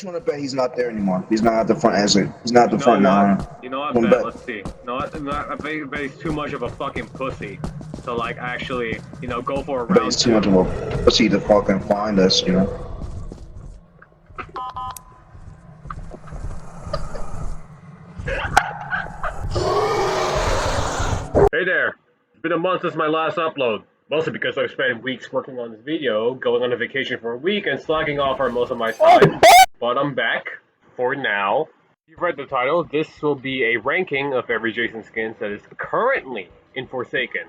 Bet you want to bet he's not there anymore. He's not at the front exit. He's not at the You know front now. what? You know what? One Bet. bet. Let's see. You know what? I bet he's too much of a fucking pussy to like actually, go for a Bet round he's too much of a pussy to fucking find us, you know. Hey there! It's been a month since my last upload. Mostly because I've spent weeks working on this video, going on a vacation for a week, and slacking off for most of my time. But I'm back. For now. You've read the title. This will be a ranking of every Jason skins that is currently in Forsaken.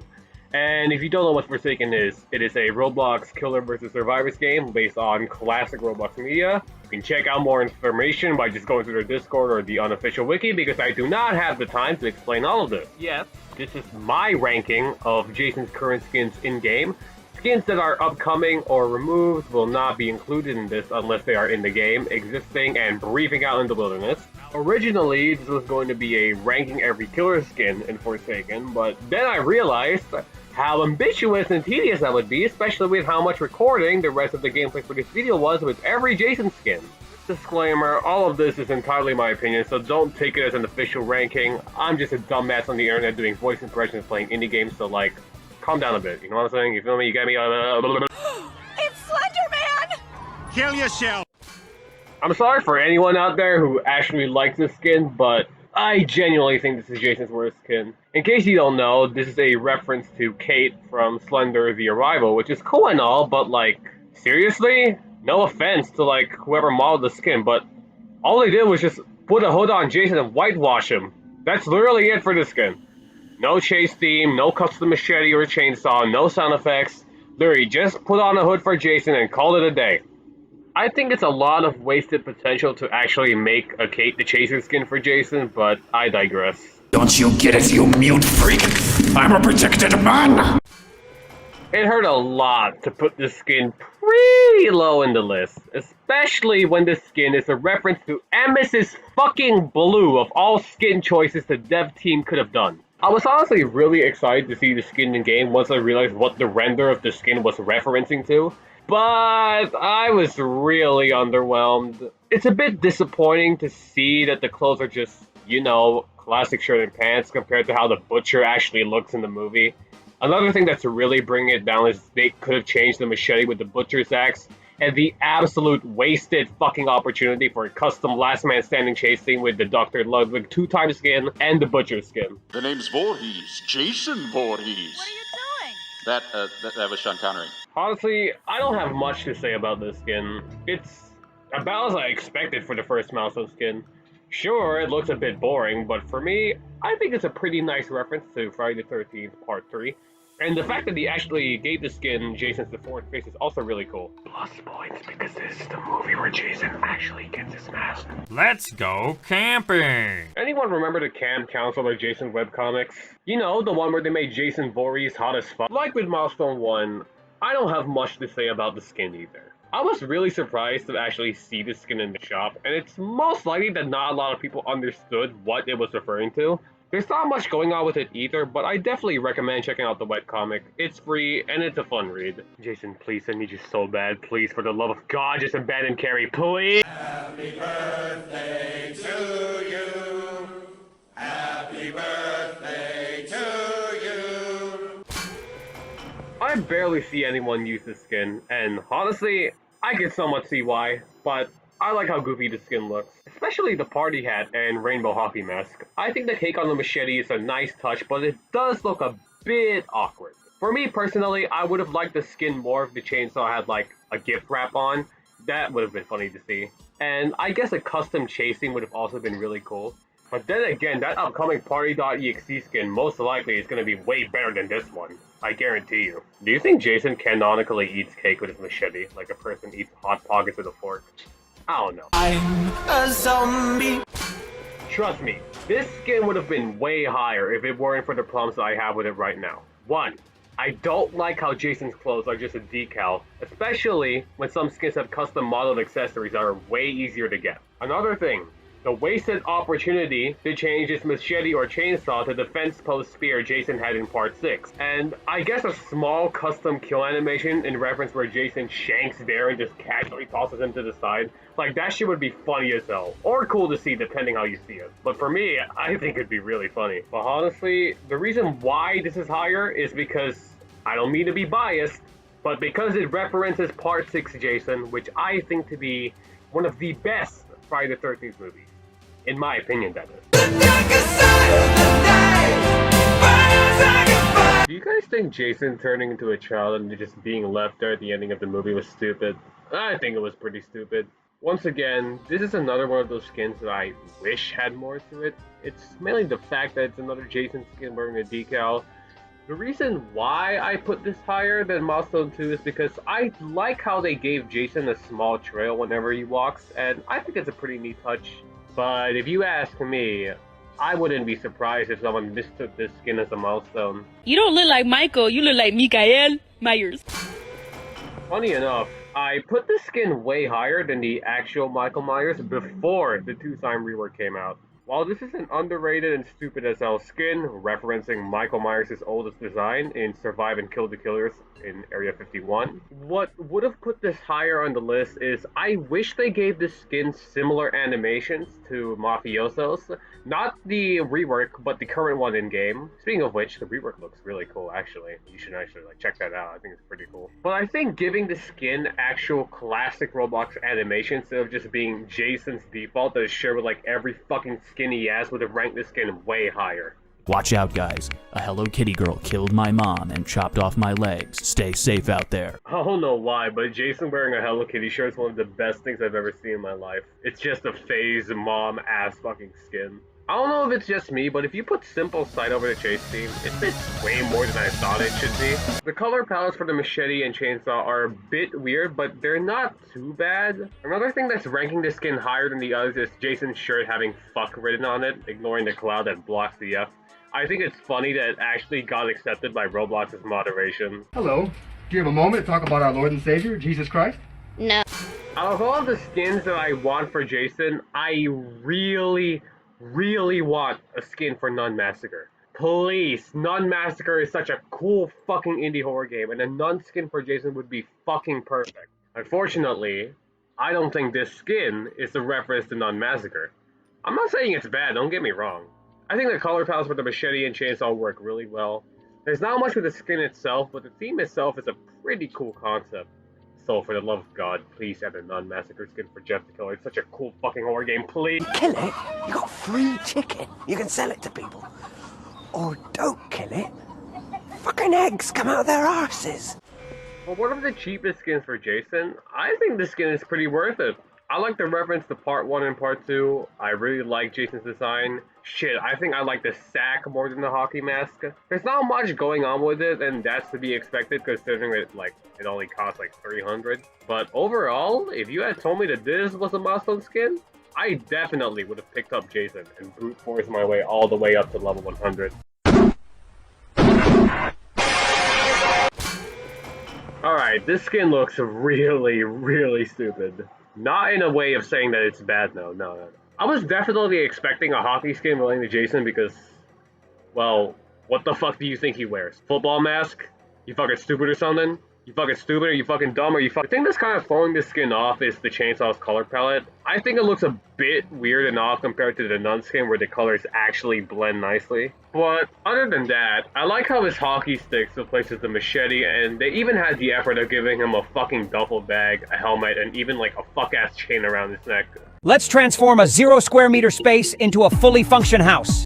And if you don't know what Forsaken is, it is a Roblox killer versus survivors game based on classic Roblox media. You can check out more information by just going to their Discord or the unofficial wiki because I do not have the time to explain all of this. Yes, this is my ranking of Jason's current skins in-game. Skins that are upcoming or removed will not be included in this unless they are in the game, existing, and breathing out in the wilderness. Originally, this was going to be a ranking every killer skin in Forsaken, but then I realized how ambitious and tedious that would be, especially with how much recording the rest of the gameplay for this video was with every Jason skin. Disclaimer, all of this is entirely my opinion, so don't take it as an official ranking. I'm just a dumbass on the internet doing voice impressions playing indie games, so like, calm down a bit, you know what I'm saying? You feel me? You get me? It's Slenderman! Kill yourself! I'm sorry for anyone out there who actually likes this skin, but I genuinely think this is Jason's worst skin. In case you don't know, this is a reference to Kate from Slender the Arrival, which is cool and all, but like, seriously? No offense to like whoever modeled the skin, but all they did was just put a hood on Jason and whitewash him. That's literally it for this skin. No chase theme, no custom machete or chainsaw, no sound effects. Literally, just put on a hood for Jason and call it a day. I think it's a lot of wasted potential to actually make a Kate the Chaser skin for Jason, but I digress. Don't you get it, you mute freak? I'm a protected man! It hurt a lot to put this skin pretty low in the list, especially when this skin is a reference to Amis's fucking blue of all skin choices the dev team could have done. I was honestly really excited to see the skin in game once I realized what the render of the skin was referencing to. But I was really underwhelmed. It's a bit disappointing to see that the clothes are just, classic shirt and pants compared to how the Butcher actually looks in the movie. Another thing that's really bringing it down is they could have changed the machete with the Butcher's axe, and the absolute wasted fucking opportunity for a custom last man standing chase scene with the Dr. Ludwig 2x skin and the Butcher skin. The name's Voorhees. Jason Voorhees. What are you doing? That was Sean countering. Honestly, I don't have much to say about this skin. It's about as I expected for the first Milestone skin. Sure, it looks a bit boring, but for me, I think it's a pretty nice reference to Friday the 13th Part 3. And the fact that he actually gave the skin Jason's deformed face is also really cool. Plus points because this is the movie where Jason actually gets his mask. Let's go camping! Anyone remember the Camp Counselor Jason webcomics? You know, the one where they made Jason Voorhees hot as fuck? Like with Milestone 1, I don't have much to say about the skin either. I was really surprised to actually see the skin in the shop, and it's most likely that not a lot of people understood what it was referring to. There's not much going on with it either, but I definitely recommend checking out the webcomic. It's free, and it's a fun read. Jason, please, I need you so bad. Please, for the love of God, just abandon Carrie, please! Happy birthday to you. Happy birthday to you. I barely see anyone use this skin, and honestly, I can somewhat see why, but I like how goofy the skin looks, especially the party hat and rainbow hockey mask. I think the take on the machete is a nice touch, but it does look a bit awkward. For me personally, I would have liked the skin more if the chainsaw had like a gift wrap on. That would have been funny to see. And I guess a custom chasing would have also been really cool. But then again, that upcoming Party.exe skin most likely is going to be way better than this one. I guarantee you. Do you think Jason canonically eats cake with his machete, like a person eats Hot Pockets with a fork? I don't know. I'm a zombie. Trust me, this skin would have been way higher if it weren't for the problems that I have with it right now. 1. I don't like how Jason's clothes are just a decal, especially when some skins have custom modeled accessories that are way easier to get. Another thing, The wasted opportunity to change his machete or chainsaw to the fence post spear Jason had in part 6. And I guess a small custom kill animation in reference where Jason shanks Bear and just casually tosses him to the side. Like, that shit would be funny as hell. Or cool to see, depending how you see it. But for me, I think it'd be really funny. But honestly, the reason why this is higher is because, I don't mean to be biased, but because it references part 6 Jason, which I think to be one of the best Friday the 13th movies. In my opinion, that is. Do you guys think Jason turning into a child and just being left there at the ending of the movie was stupid? I think it was pretty stupid. Once again, this is another one of those skins that I wish had more to it. It's mainly the fact that it's another Jason skin wearing a decal. The reason why I put this higher than Milestone 2 is because I like how they gave Jason a small trail whenever he walks, and I think it's a pretty neat touch. But if you ask me, I wouldn't be surprised if someone mistook this skin as a milestone. You don't look like Michael, you look like Mikael Myers. Funny enough, I put this skin way higher than the actual Michael Myers before the 2-time rework came out. While this is an underrated and stupid as hell skin, referencing Michael Myers' oldest design in Survive and Kill the Killers in Area 51, what would have put this higher on the list is I wish they gave this skin similar animations to Mafioso's. Not the rework, but the current one in-game. Speaking of which, the rework looks really cool, actually. You should actually check that out. I think it's pretty cool. But I think giving the skin actual classic Roblox animation instead of just being Jason's default that is shared with every fucking skin he has would have ranked this skin way higher. Watch out, guys. A Hello Kitty girl killed my mom and chopped off my legs. Stay safe out there. I don't know why, but Jason wearing a Hello Kitty shirt is one of the best things I've ever seen in my life. It's just a phase mom-ass fucking skin. I don't know if it's just me, but if you put simple sight over the chase theme, it fits way more than I thought it should be. The color palettes for the machete and chainsaw are a bit weird, but they're not too bad. Another thing that's ranking this skin higher than the others is Jason's shirt having fuck written on it, ignoring the cloud that blocks the F. I think it's funny that it actually got accepted by Roblox's moderation. Hello. Do you have a moment to talk about our Lord and Savior, Jesus Christ? No. Out of all of the skins that I want for Jason, I really want a skin for Nun Massacre. Please, Nun Massacre is such a cool fucking indie horror game, and a Nun skin for Jason would be fucking perfect. Unfortunately, I don't think this skin is a reference to Nun Massacre. I'm not saying it's bad, don't get me wrong. I think the color palettes for the machete and chainsaw work really well. There's not much with the skin itself, but the theme itself is a pretty cool concept. So for the love of God, please add a Nun Massacre skin for Jeff the Killer. It's such a cool fucking horror game, please! Kill it, you got free chicken. You can sell it to people. Or don't kill it. Fucking eggs come out of their arses. For one of the cheapest skins for Jason, I think this skin is pretty worth it. I like the reference to part 1 and part 2. I really like Jason's design. Shit, I think I like the sack more than the hockey mask. There's not much going on with it, and that's to be expected considering it only costs $300. But overall, if you had told me that this was a milestone skin, I definitely would have picked up Jason and brute forced my way all the way up to level 100. Alright, this skin looks really stupid. Not in a way of saying that it's bad, no. I was definitely expecting a hockey skin relating to Jason because, well, what the fuck do you think he wears? Football mask? You fucking stupid or something? You fucking stupid, or you fucking dumb, or you fucking... The thing that's kind of throwing this skin off is the chainsaw's color palette. I think it looks a bit weird and off compared to the Nun skin where the colors actually blend nicely. But other than that, I like how his hockey sticks replaces the machete, and they even had the effort of giving him a fucking duffel bag, a helmet, and even a fuck-ass chain around his neck. Let's transform a 0 square meter space into a fully functioning house.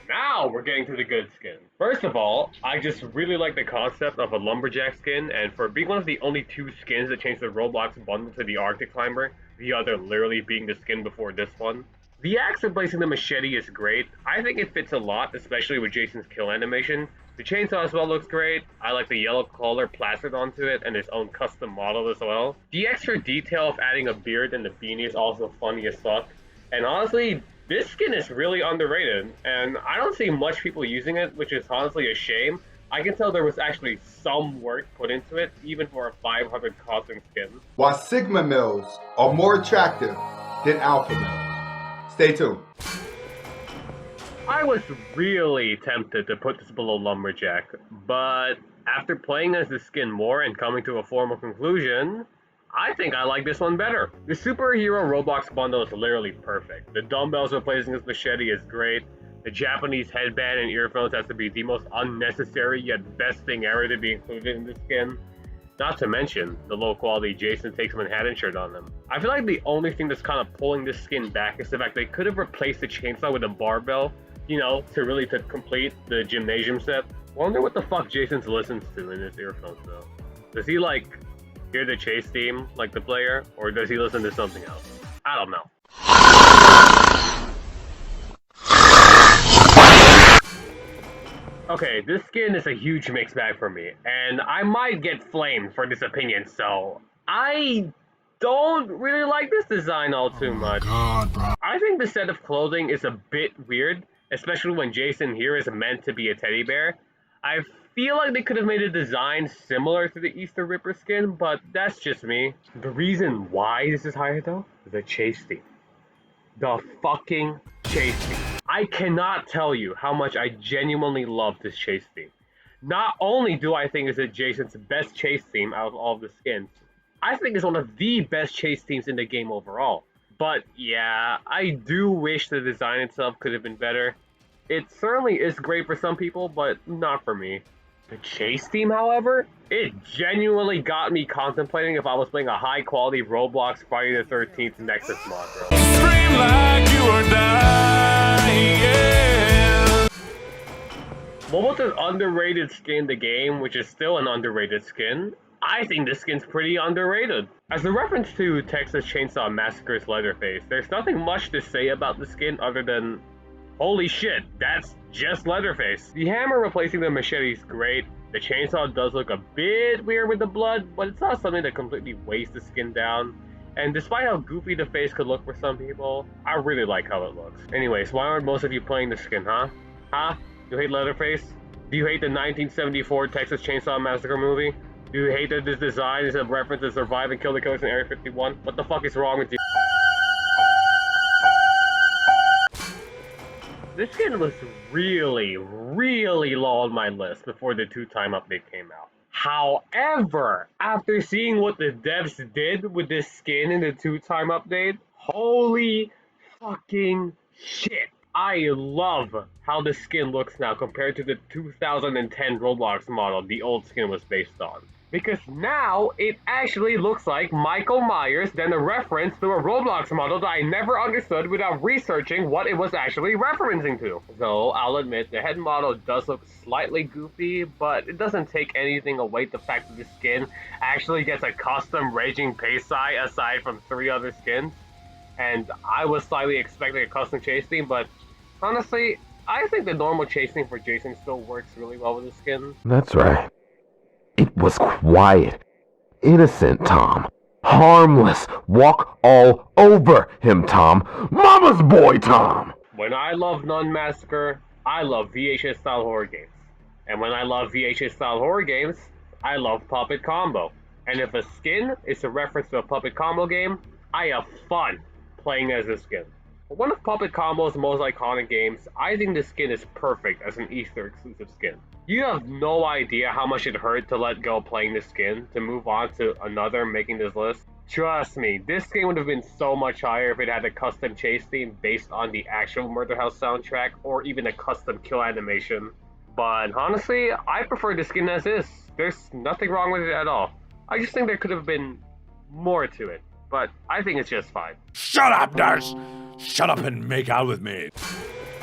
Now we're getting to the good skin. First of all, I just really like the concept of a lumberjack skin, and for being one of the only 2 skins that changed the Roblox bundle to the Arctic Climber, the other literally being the skin before this one. The axe replacing the machete is great. I think it fits a lot, especially with Jason's kill animation. The chainsaw as well looks great. I like the yellow color plastered onto it and its own custom model as well. The extra detail of adding a beard and the beanie is also funny as fuck. And honestly, this skin is really underrated, and I don't see much people using it, which is honestly a shame. I can tell there was actually some work put into it, even for a 500 costing skin. While Sigma mills are more attractive than alpha mills. Stay tuned. I was really tempted to put this below Lumberjack, but after playing as the skin more and coming to a formal conclusion, I think I like this one better. The superhero Roblox bundle is literally perfect. The dumbbells replacing his machete is great. The Japanese headband and earphones has to be the most unnecessary yet best thing ever to be included in this skin. Not to mention the low quality Jason Takes Manhattan shirt on them. I feel like the only thing that's kind of pulling this skin back is the fact they could have replaced the chainsaw with a barbell, you know, to complete the gymnasium set. Wonder what the fuck Jason's listens to in his earphones though. Does he like hear the chase theme like the player, or does he listen to something else? I don't know. Okay, this skin is a huge mixed bag for me, and I might get flamed for this opinion, so I don't really like this design all too much. God, bro. I think the set of clothing is a bit weird, especially when Jason here is meant to be a teddy bear. I feel like they could have made a design similar to the Easter Ripper skin, but that's just me. The reason why this is higher though, is the chase theme. The fucking chase theme. I cannot tell you how much I genuinely love this chase theme. Not only do I think it's Jason's best chase theme out of all of the skins, I think it's one of the best chase themes in the game overall. But yeah, I do wish the design itself could have been better. It certainly is great for some people, but not for me. The chase theme, however, it genuinely got me contemplating if I was playing a high-quality Roblox Friday the 13th Nexus mod, bro. Scream like you are dying. What was an underrated skin in the game, which is still an underrated skin, I think this skin's pretty underrated. As a reference to Texas Chainsaw Massacre's Leatherface, there's nothing much to say about the skin other than, holy shit, that's just Leatherface. The hammer replacing the machete is great. The chainsaw does look a bit weird with the blood, but it's not something that completely weighs the skin down. And despite how goofy the face could look for some people, I really like how it looks. Anyways, why aren't most of you playing the skin, huh? Huh? You hate Leatherface? Do you hate the 1974 Texas Chainsaw Massacre movie? Do you hate that this design is a reference to Survive and Kill the Killers in Area 51? What the fuck is wrong with you? This skin was really low on my list before the 2-time update came out. However, after seeing what the devs did with this skin in the 2-time update, holy fucking shit. I love how the skin looks now compared to the 2010 Roblox model the old skin was based on. Because now, it actually looks like Michael Myers, then a reference to a Roblox model that I never understood without researching what it was actually referencing to. Though, I'll admit, the head model does look slightly goofy, but it doesn't take anything away the fact that the skin actually gets a custom Raging Paysai aside from 3 other skins. And I was slightly expecting a custom chase theme, but honestly, I think the normal chase theme for Jason still works really well with the skin. That's right. It was quiet, innocent, Tom. Harmless. Walk all over him, Tom. Mama's boy, Tom. When I love Nun Massacre, I love VHS-style horror games. And when I love VHS-style horror games, I love Puppet Combo. And if a skin is a reference to a Puppet Combo game, I have fun playing as this skin. One of Puppet Combo's most iconic games, I think this skin is perfect as an Easter exclusive skin. You have no idea how much it hurt to let go playing this skin to move on to another making this list. Trust me, this skin would have been so much higher if it had a custom chase theme based on the actual Murder House soundtrack or even a custom kill animation. But honestly, I prefer the skin as is. There's nothing wrong with it at all. I just think there could have been more to it, but I think it's just fine. Shut up, nurse! Shut up and make out with me.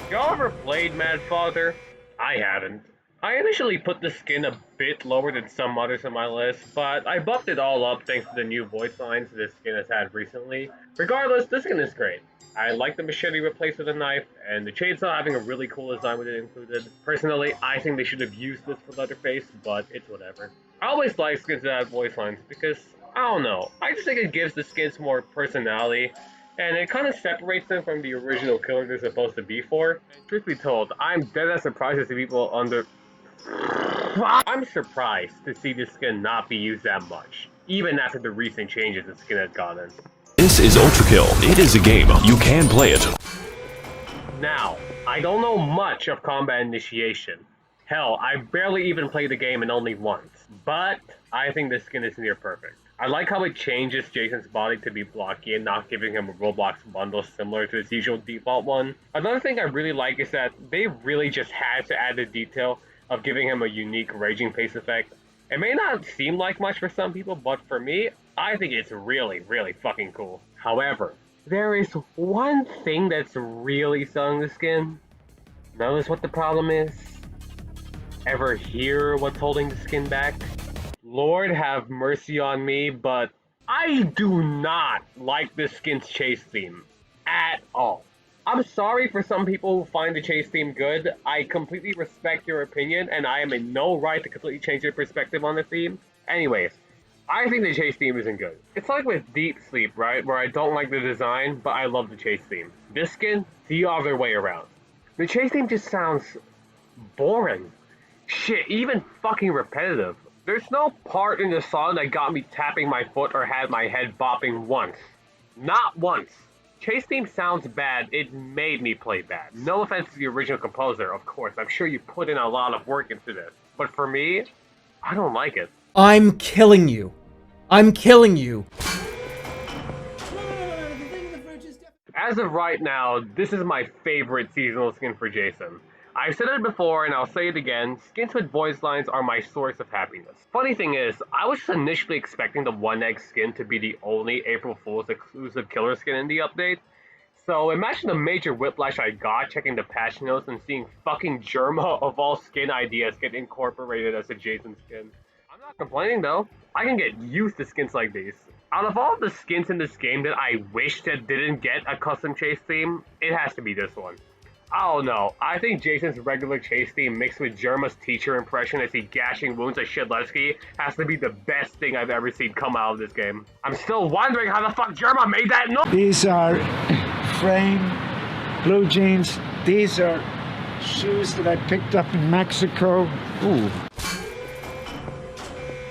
Y'all ever played Mad Father? I haven't. I initially put the skin a bit lower than some others on my list, but I buffed it all up thanks to the new voice lines this skin has had recently. Regardless, this skin is great. I like the machete replaced with a knife, and the chainsaw having a really cool design with it included. Personally, I think they should have used this for Leatherface, but it's whatever. I always like skins that have voice lines because, I don't know, I just think it gives the skins more personality, and it kind of separates them from the original killer they're supposed to be for. Truth be told, I'm dead as surprised to see people I'm surprised to see this skin not be used that much, even after the recent changes the skin has gotten. This is Ultra Kill. It is a game. You can play it. I don't know much of combat initiation. Hell, I barely even played the game and only once. But I think this skin is near perfect. I like how it changes Jason's body to be blocky and not giving him a Roblox bundle similar to his usual default one. Another thing I really like is that they really just had to add the detail of giving him a unique raging pace effect. It may not seem like much for some people, but for me, I think it's really, really fucking cool. However, there is one thing that's really selling the skin. Notice what the problem is? Ever hear what's holding the skin back? Lord have mercy on me, but I do not like this skin's chase theme at all. I'm sorry for some people who find the chase theme good. I completely respect your opinion, and I am in no right to completely change your perspective on the theme. Anyways, I think the chase theme isn't good. It's like with Deep Sleep, right? Where I don't like the design, but I love the chase theme. This skin, the other way around. The chase theme just sounds boring. Shit, even fucking repetitive. There's no part in the song that got me tapping my foot or had my head bopping once. Not once. Chase theme sounds bad, it made me play bad. No offense to the original composer, of course, I'm sure you put in a lot of work into this. But for me, I don't like it. I'm killing you. I'm killing you. As of right now, this is my favorite seasonal skin for Jason. I've said it before and I'll say it again, skins with voice lines are my source of happiness. Funny thing is, I was initially expecting the One Egg skin to be the only April Fool's exclusive killer skin in the update. So imagine the major whiplash I got checking the patch notes and seeing fucking Germa of all skin ideas get incorporated as a Jason skin. I'm not complaining though, I can get used to skins like these. Out of all the skins in this game that I wish that didn't get a custom chase theme, it has to be this one. I don't know, I think Jason's regular chase theme mixed with Germa's teacher impression as he gashing wounds at Shedlevsky has to be the best thing I've ever seen come out of this game. I'm still wondering how the fuck Germa made that noise! These are frame blue jeans. These are shoes that I picked up in Mexico. Ooh.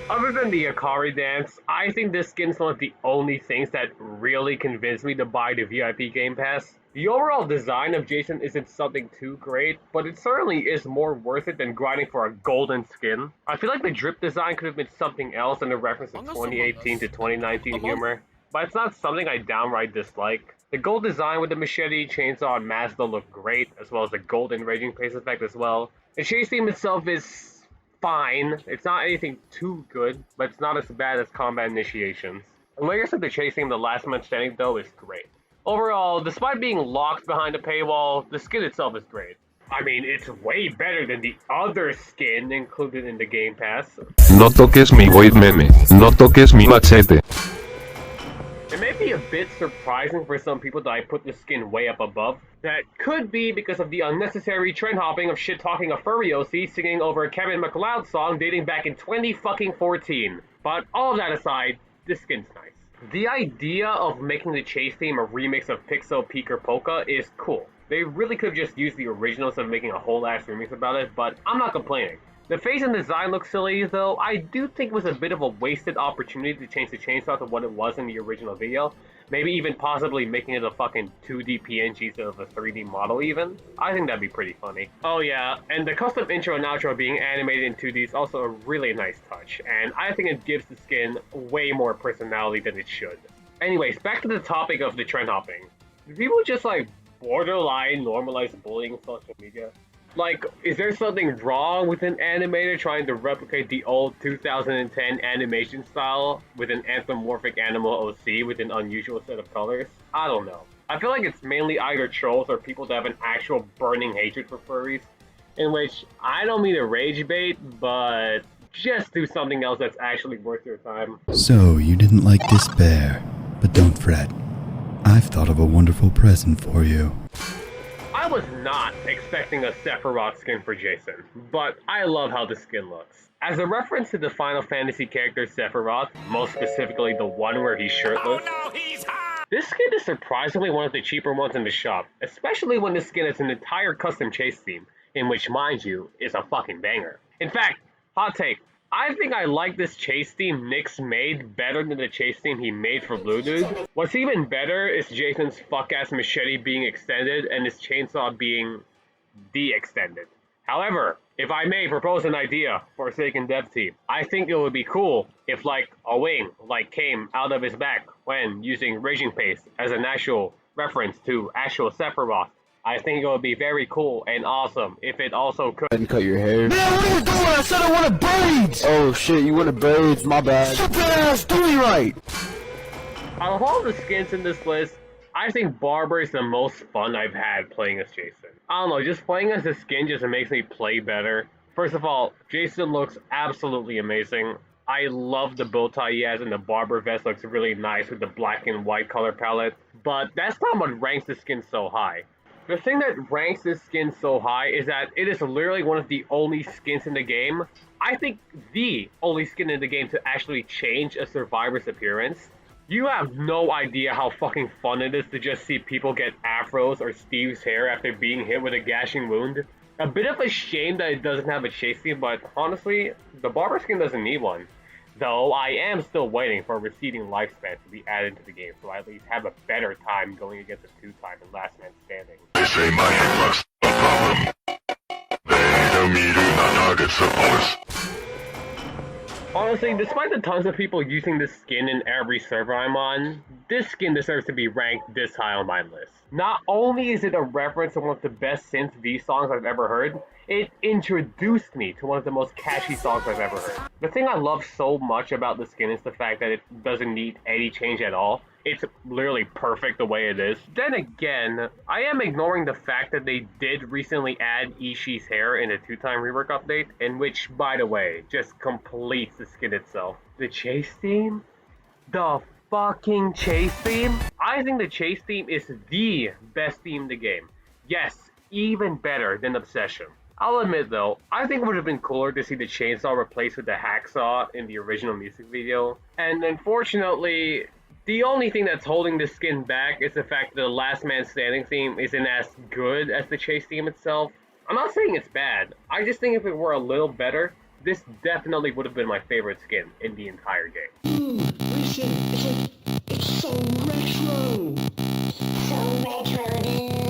Other than the Akari dance, I think this skin's one of the only things that really convinced me to buy the VIP Game Pass. The overall design of Jason isn't something too great, but it certainly is more worth it than grinding for a golden skin. I feel like the drip design could have been something else in a reference to 2018 to 2019 humor, but it's not something I downright dislike. The gold design with the machete, chainsaw, and Mazda look great, as well as the golden raging pace effect as well. The chase theme itself is fine. It's not anything too good, but it's not as bad as combat initiations. The layers of the chase theme, the last man standing though, is great. Overall, despite being locked behind a paywall, the skin itself is great. I mean, it's way better than the other skin included in the Game Pass. No toques mi void meme. No toques mi machete. It may be a bit surprising for some people that I put the skin way up above. That could be because of the unnecessary trend hopping of shit-talking a furry OC singing over a Kevin MacLeod song dating back in 2014. But all of that aside, this skin's nice. The idea of making the chase theme a remix of Pixel, Peak, or Polka is cool. They really could have just used the originals of making a whole ass remix about it, but I'm not complaining. The face and design look silly, though I do think it was a bit of a wasted opportunity to change the chainsaw to what it was in the original video. Maybe even possibly making it a fucking 2D PNG instead of a 3D model even. I think that'd be pretty funny. Oh yeah, and the custom intro and outro being animated in 2D is also a really nice touch, and I think it gives the skin way more personality than it should. Anyways, back to the topic of the trend hopping. Do people just like borderline normalize bullying on social media? Like, is there something wrong with an animator trying to replicate the old 2010 animation style with an anthropomorphic animal OC with an unusual set of colors? I don't know. I feel like it's mainly either trolls or people that have an actual burning hatred for furries, in which I don't mean to rage bait, but just do something else that's actually worth your time. So, you didn't like Despair, but don't fret. I've thought of a wonderful present for you. I was not expecting a Sephiroth skin for Jason, but I love how the skin looks. As a reference to the Final Fantasy character Sephiroth, most specifically the one where he's shirtless, this skin is surprisingly one of the cheaper ones in the shop, especially when this skin has an entire custom chase theme, in which, mind you, is a fucking banger. In fact, hot take, I think I like this chase theme Nyx made better than the chase theme he made for Blue Dude. What's even better is Jason's fuck-ass machete being extended and his chainsaw being the extended. However, if I may propose an idea for a Forsaken dev team, I think it would be cool if like a wing came out of his back when using Raging Pace as an actual reference to actual Sephiroth. I think it would be very cool and awesome if it also could. And cut your hair. Man, what are you doing? I said I wanted braids! Oh shit, you wanted braids, my bad. Stupid ass, do me right! Out of all the skins in this list, I think Barber is the most fun I've had playing as Jason. I don't know, just playing as a skin just makes me play better. First of all, Jason looks absolutely amazing. I love the bow tie he has, and the Barber vest looks really nice with the black and white color palette. But that's not what ranks the skin so high. The thing that ranks this skin so high is that it is literally one of the only skins in the game, I think the only skin in the game to actually change a survivor's appearance. You have no idea how fucking fun it is to just see people get afros or Steve's hair after being hit with a gashing wound. A bit of a shame that it doesn't have a chase theme, but honestly, the Barber skin doesn't need one. Though I am still waiting for a receding lifespan to be added to the game, so I at least have a better time going against a 2-time and last man standing. They say my hitbox a problem. They don't need targets of course. Honestly, despite the tons of people using this skin in every server I'm on, this skin deserves to be ranked this high on my list. Not only is it a reference to one of the best synth V songs I've ever heard, it introduced me to one of the most catchy songs I've ever heard. The thing I love so much about the skin is the fact that it doesn't need any change at all. It's literally perfect the way it is. Then again, I am ignoring the fact that they did recently add Ishii's hair in a 2-time rework update, in which, by the way, just completes the skin itself. The chase theme? The fucking chase theme? I think the chase theme is the best theme in the game. Yes, even better than Obsession. I'll admit though, I think it would have been cooler to see the chainsaw replaced with the hacksaw in the original music video. And unfortunately, the only thing that's holding this skin back is the fact that the Last Man Standing theme isn't as good as the chase theme itself. I'm not saying it's bad, I just think if it were a little better, this definitely would have been my favorite skin in the entire game. Listen, it's so retro. So retro, dude.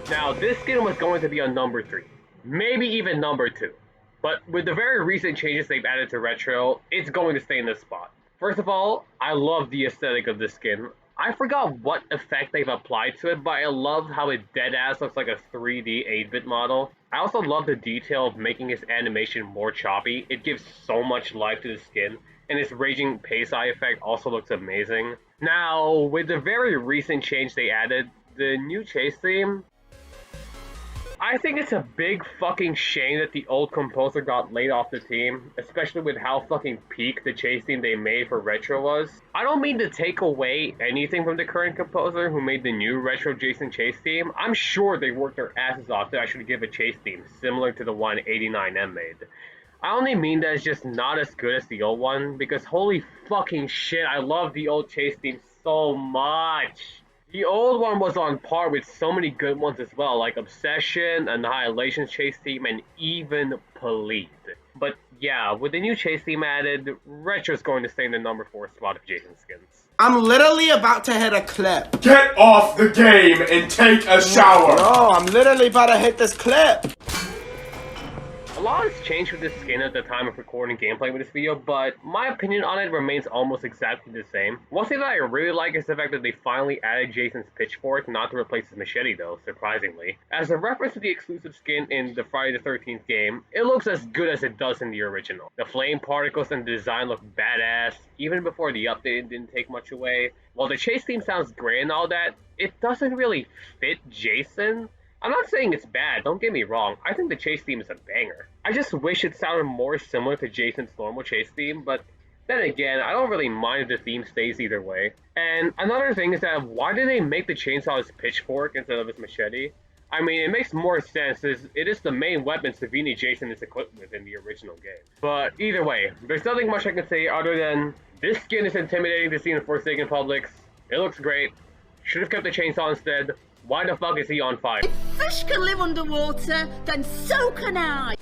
Now, this skin was going to be on number 3, maybe even number 2. But with the very recent changes they've added to retro, it's going to stay in this spot. First of all, I love the aesthetic of this skin. I forgot what effect they've applied to it, but I love how it deadass looks like a 3D 8-bit model. I also love the detail of making his animation more choppy. It gives so much life to the skin, and his Raging Pace eye effect also looks amazing. Now, with the very recent change they added, the new chase theme, I think it's a big fucking shame that the old composer got laid off the team, especially with how fucking peak the chase theme they made for Retro was. I don't mean to take away anything from the current composer who made the new Retro Jason chase theme. I'm sure they worked their asses off to actually give a chase theme similar to the one 89M made. I only mean that it's just not as good as the old one, because holy fucking shit, I love the old chase theme so much. The old one was on par with so many good ones as well, like Obsession, Annihilation chase theme, and even Polite. But yeah, with the new chase theme added, Retro's going to stay in the number 4 spot of Jason skins. I'm literally about to hit a clip. Get off the game and take a shower. No, I'm literally about to hit this clip. A lot has changed with this skin at the time of recording gameplay with this video, but my opinion on it remains almost exactly the same. One thing that I really like is the fact that they finally added Jason's pitchfork, not to replace his machete though, surprisingly. As a reference to the exclusive skin in the Friday the 13th game, it looks as good as it does in the original. The flame particles and the design look badass. Even before the update, it didn't take much away. While the chase theme sounds great and all that, it doesn't really fit Jason. I'm not saying it's bad, don't get me wrong, I think the chase theme is a banger. I just wish it sounded more similar to Jason's normal chase theme, but then again, I don't really mind if the theme stays either way. And another thing is that why did they make the chainsaw his pitchfork instead of his machete? I mean, it makes more sense as it is the main weapon Savini Jason is equipped with in the original game. But either way, there's nothing much I can say other than this skin is intimidating to see in Forsaken Publics. It looks great. Should have kept the chainsaw instead. Why the fuck is he on fire? Fish can live underwater, then so can I.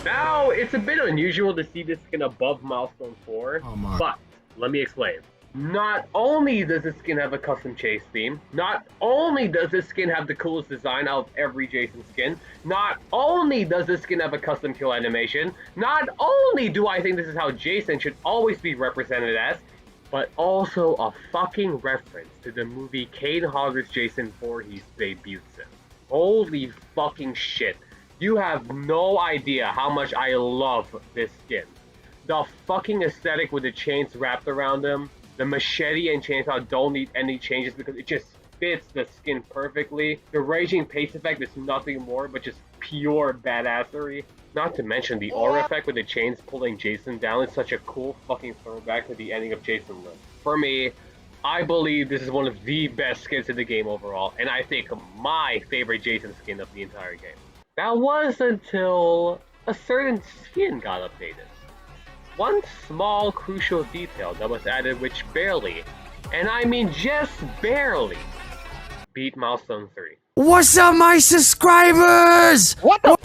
Now, it's a bit unusual to see this skin above Milestone 4, but let me explain. Not only does this skin have a custom chase theme, not only does this skin have the coolest design out of every Jason skin, not only does this skin have a custom kill animation, not only do I think this is how Jason should always be represented as, but also a fucking reference to the movie Kane Hodder's Jason Voorhees debuts in. Holy fucking shit. You have no idea how much I love this skin. The fucking aesthetic with the chains wrapped around him, the machete and chainsaw don't need any changes because it just fits the skin perfectly. The raging pace effect is nothing more but just pure badassery. Not to mention the aura effect with the chains pulling Jason down is such a cool fucking throwback to the ending of Jason Lives. For me, I believe this is one of the best skins in the game overall, and I think my favorite Jason skin of the entire game. That was until a certain skin got updated. One small crucial detail that was added which barely, and I mean just barely, beat milestone 3. What's up, my subscribers? What the?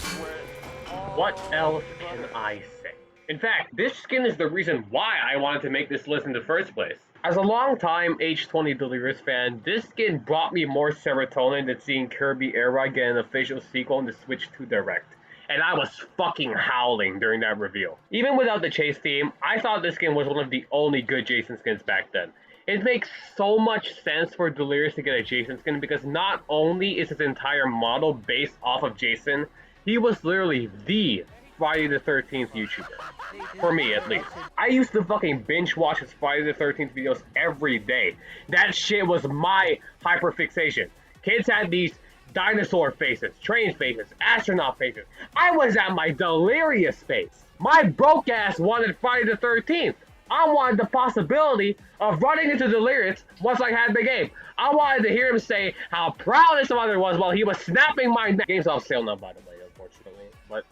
What else can I say? In fact, this skin is the reason why I wanted to make this list in the first place. As a long-time H20 Delirious fan, this skin brought me more serotonin than seeing Kirby Air Ride get an official sequel in the Switch 2 Direct. And I was fucking howling during that reveal. Even without the chase theme, I thought this skin was one of the only good Jason skins back then. It makes so much sense for Delirious to get a Jason skin because not only is his entire model based off of Jason, he was literally the Friday the 13th YouTuber. For me, at least. I used to fucking binge watch his Friday the 13th videos every day. That shit was my hyperfixation. Kids had these dinosaur faces, train faces, astronaut faces. I was at my delirious face. My broke ass wanted Friday the 13th. I wanted the possibility of running into Delirious once I had the game. I wanted to hear him say how proud his mother was while he was snapping my neck. Game's off sale now, by the way, unfortunately. But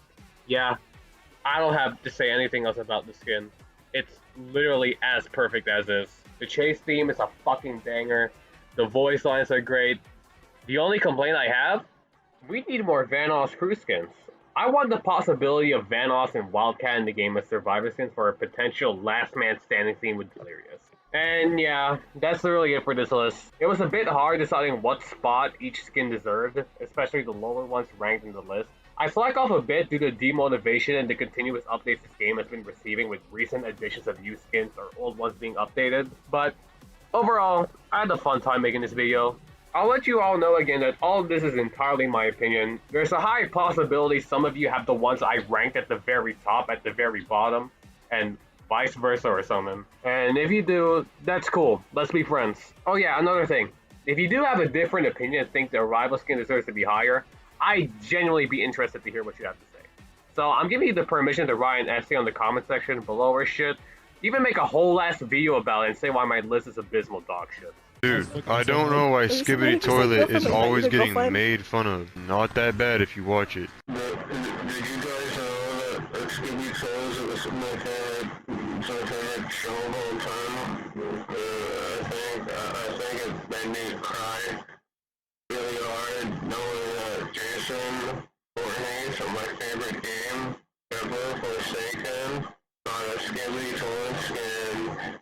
yeah, I don't have to say anything else about the skin. It's literally as perfect as is. The chase theme is a fucking banger. The voice lines are great. The only complaint I have, we need more Vanoss crew skins. I want the possibility of Vanoss and Wildcat in the game as survivor skins for a potential last man standing theme with Delirious. And yeah, that's literally it for this list. It was a bit hard deciding what spot each skin deserved, especially the lower ones ranked in the list. I slack off a bit due to demotivation and the continuous updates this game has been receiving with recent additions of new skins or old ones being updated, but overall, I had a fun time making this video. I'll let you all know again that all of this is entirely my opinion. There's a high possibility some of you have the ones I ranked at the very top at the very bottom, and vice versa or something. And if you do, that's cool. Let's be friends. Oh yeah, another thing. If you do have a different opinion and think the Arrival skin deserves to be higher, I'd genuinely be interested to hear what you have to say. So I'm giving you the permission to write an essay on the comment section below or shit. Even make a whole ass video about it and say why my list is abysmal dog shit. Dude, I don't know why Skibbity Toilet is always getting made fun of. Not that bad if you watch it. Did you guys know that Skibbity Toilet was my favorite show of all time? I think it made me cry really hard knowing that Jason Voorhees, my favorite game ever, Forsaken, on a Skibbity Toilet skin.